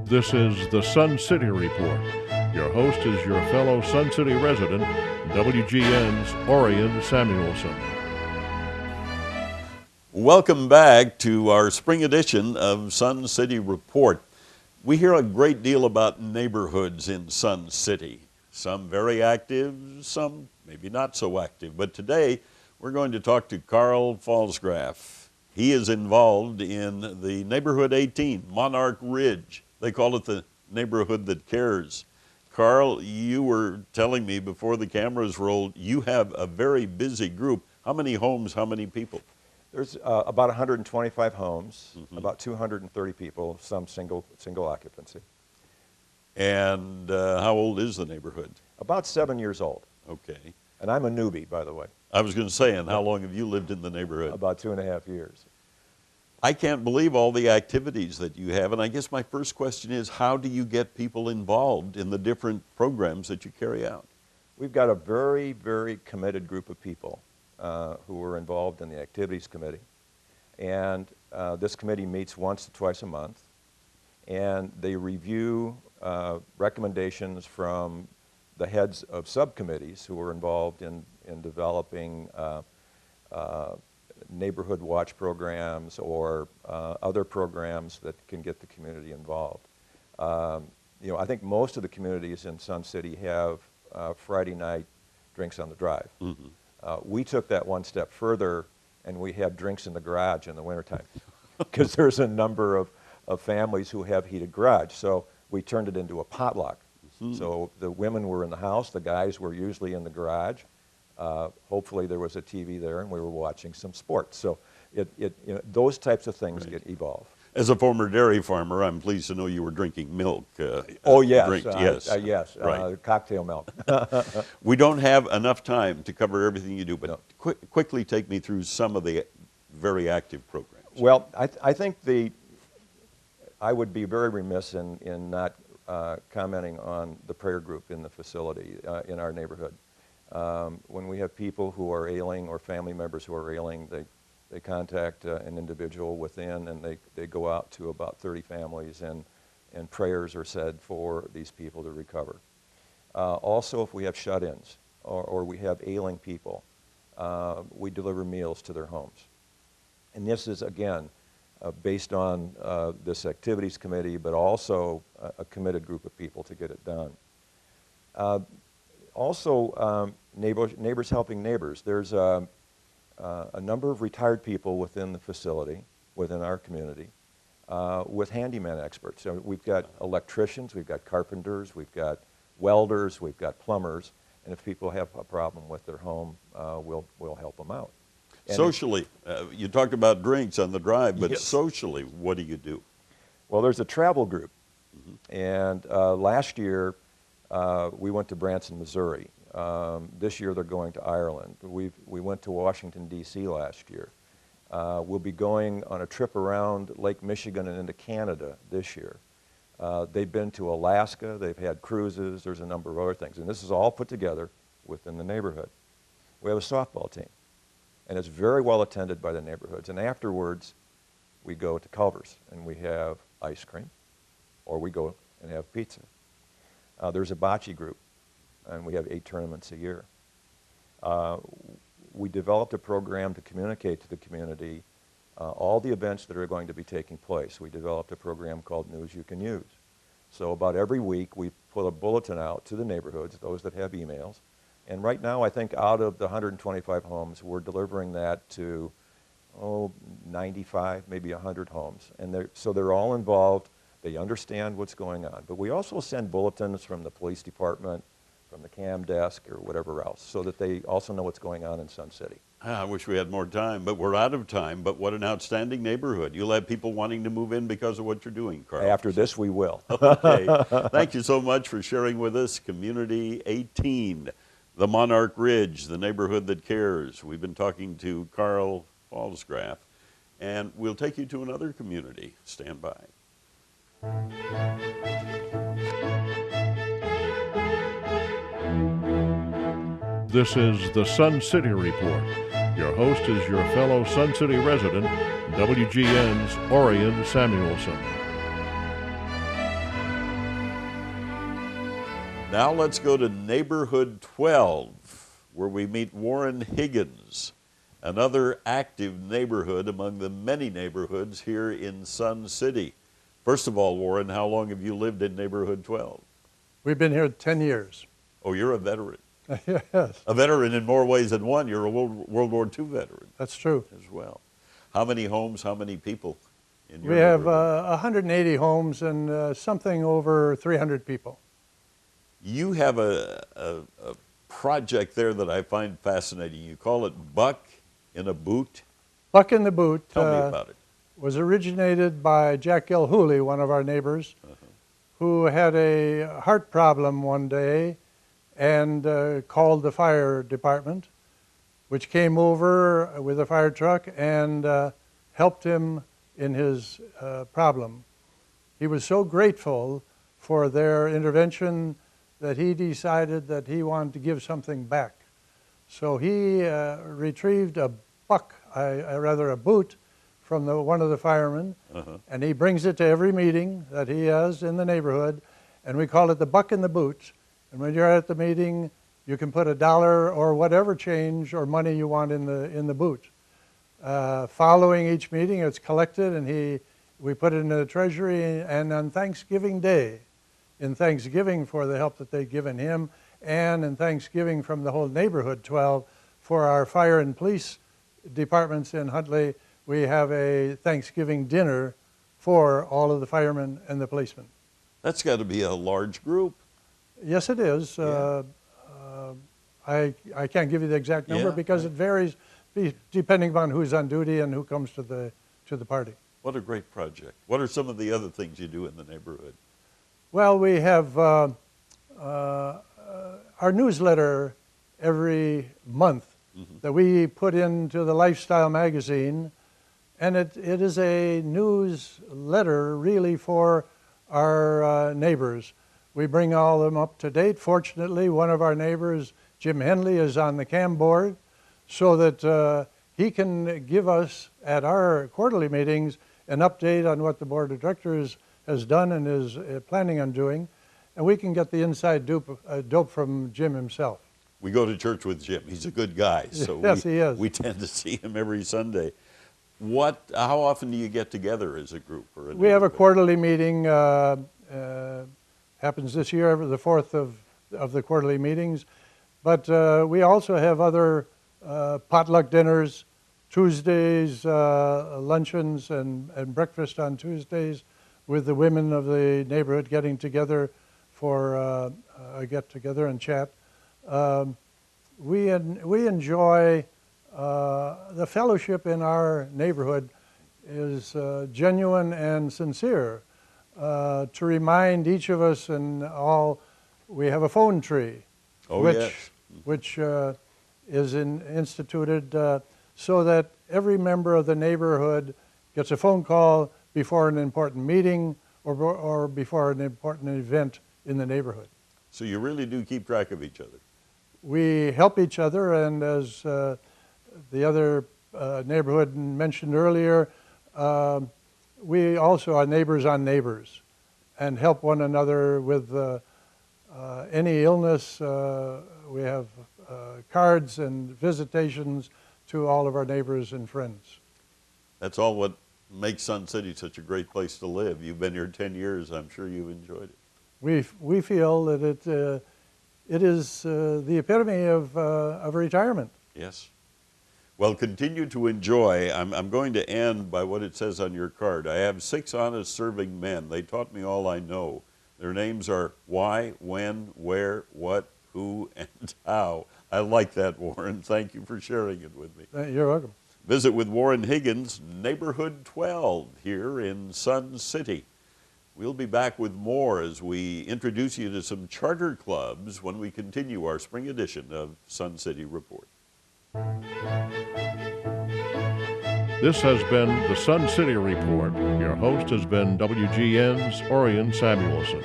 This is the Sun City Report. Your host is your fellow Sun City resident, WGN's Orion Samuelson. Welcome back to our spring edition of Sun City Report. We hear a great deal about neighborhoods in Sun City. Some very active, some maybe not so active. But today we're going to talk to Carl Falsgraf. He is involved in the Neighborhood 18, Monarch Ridge. They call it the neighborhood that cares. Carl, you were telling me before the cameras rolled, you have a very busy group. How many homes, how many people? There's about 125 homes, about 230 people, some single occupancy. And how old is the neighborhood? About 7 years old. Okay. And I'm a newbie, by the way. I was going to say, and how long have you lived in the neighborhood? About 2.5 years. I can't believe all the activities that you have, and I guess my first question is, how do you get people involved in the different programs that you carry out? We've got a very, very committed group of people who are involved in the activities committee. And this committee meets once to twice a month, and they review recommendations from the heads of subcommittees who are involved in developing neighborhood watch programs or other programs that can get the community involved. I think most of the communities in Sun City have Friday night drinks on the drive. We took that one step further, and we have drinks in the garage in the wintertime because there's a number of families who have heated garage. So we turned it into a potluck. So the women were in the house, the guys were usually in the garage. Hopefully there was a TV there and we were watching some sports. So those types of things get evolved. As a former dairy farmer, I'm pleased to know you were drinking milk. Oh, yes. Yes. Right. Cocktail milk. We don't have enough time to cover everything you do, but quickly take me through some of the very active programs. Well, I think I would be very remiss in not commenting on the prayer group in the facility in our neighborhood. When we have people who are ailing or family members who are ailing, they contact an individual within, and they go out to about 30 families, and prayers are said for these people to recover. Also, if we have shut-ins or we have ailing people, we deliver meals to their homes. And this is, again, based on this activities committee, but also a committed group of people to get it done. Also, neighbors helping neighbors. There's a number of retired people within the facility, within our community, with handyman experts. So we've got electricians, we've got carpenters, we've got welders, we've got plumbers, and if people have a problem with their home, we'll help them out. And socially, you talked about drinks on the drive, but yes. Socially, what do you do? Well, there's a travel group, and last year we went to Branson, Missouri. This year they're going to Ireland. We went to Washington, D.C. last year. We'll be going on a trip around Lake Michigan and into Canada this year. They've been to Alaska. They've had cruises. There's a number of other things. And this is all put together within the neighborhood. We have a softball team, and it's very well attended by the neighborhoods. And afterwards, we go to Culver's, and we have ice cream, or we go and have pizza. There's a bocce group, and we have 8 tournaments a year. We developed a program to communicate to the community all the events that are going to be taking place. We developed a program called News You Can Use. So about every week we put a bulletin out to the neighborhoods, those that have emails. And right now I think out of the 125 homes, we're delivering that to 95, maybe 100 homes. And so they're all involved. They understand what's going on. But we also send bulletins from the police department, from the CAM desk, or whatever else, so that they also know what's going on in Sun City. I wish we had more time, but we're out of time. But what an outstanding neighborhood. You'll have people wanting to move in because of what you're doing, Carl. After this, we will. Okay. Thank you so much for sharing with us Community 18, the Monarch Ridge, the neighborhood that cares. We've been talking to Carl Falsgraf, and we'll take you to another community. Stand by. This is the Sun City Report. Your host is your fellow Sun City resident, WGN's Orion Samuelson. Now let's go to Neighborhood 12, where we meet Warren Higgins, another active neighborhood among the many neighborhoods here in Sun City. First of all, Warren, how long have you lived in Neighborhood 12? We've been here 10 years. Oh, you're a veteran. Yes. A veteran in more ways than one. You're a World War II veteran. That's true. As well. How many homes, how many people in your We have neighborhood? 180 homes and something over 300 people. You have a project there that I find fascinating. You call it Buck in a Boot. Buck in the Boot Tell me about it. was originated by Jack Gilhooly, one of our neighbors, who had a heart problem one day and called the fire department, which came over with a fire truck and helped him in his problem. He was so grateful for their intervention that he decided that he wanted to give something back. So he retrieved a buck, rather a boot, from one of the firemen, and he brings it to every meeting that he has in the neighborhood, and we call it the Buck in the Boot. And when you're at the meeting, you can put $1 or whatever change or money you want in the boot. Following each meeting, it's collected, and we put it in the treasury, and on Thanksgiving Day, in Thanksgiving for the help that they've given him, and in Thanksgiving from the whole neighborhood 12 for our fire and police departments in Huntley, we have a Thanksgiving dinner for all of the firemen and the policemen. That's got to be a large group. Yes, it is. Yeah. I can't give you the exact number because it varies depending upon who's on duty and who comes to the party. What a great project. What are some of the other things you do in the neighborhood? Well, we have our newsletter every month that we put into the Lifestyle magazine, and it is a newsletter really for our neighbors. We bring all of them up to date. Fortunately, one of our neighbors, Jim Henley, is on the CAM board so that he can give us at our quarterly meetings an update on what the board of directors has done and is planning on doing, and we can get the inside dope from Jim himself. We go to church with Jim. He's a good guy, so yes, he is. We tend to see him every Sunday. How often do you get together as a group? We have a quarterly meeting. Happens this year, every the fourth of the quarterly meetings, but we also have other potluck dinners, Tuesdays, luncheons and breakfast on Tuesdays, with the women of the neighborhood getting together for a get-together and chat. We enjoy the fellowship in our neighborhood is genuine and sincere. To remind each of us and all, we have a phone tree, which is instituted so that every member of the neighborhood gets a phone call before an important meeting or before an important event in the neighborhood. So you really do keep track of each other. We help each other, and as the other neighborhood mentioned earlier, we also are neighbors on neighbors and help one another with any illness. We have cards and visitations to all of our neighbors and friends. That's all what makes Sun City such a great place to live. You've been here 10 years. I'm sure you've enjoyed it. We feel that it is the epitome of retirement. Yes. Well, continue to enjoy. I'm going to end by what it says on your card. I have 6 honest serving men. They taught me all I know. Their names are why, when, where, what, who, and how. I like that, Warren. Thank you for sharing it with me. You're welcome. Visit with Warren Higgins, Neighborhood 12 here in Sun City. We'll be back with more as we introduce you to some charter clubs when we continue our spring edition of Sun City Report. This has been the Sun City Report. Your host has been WGN's Orion Samuelson.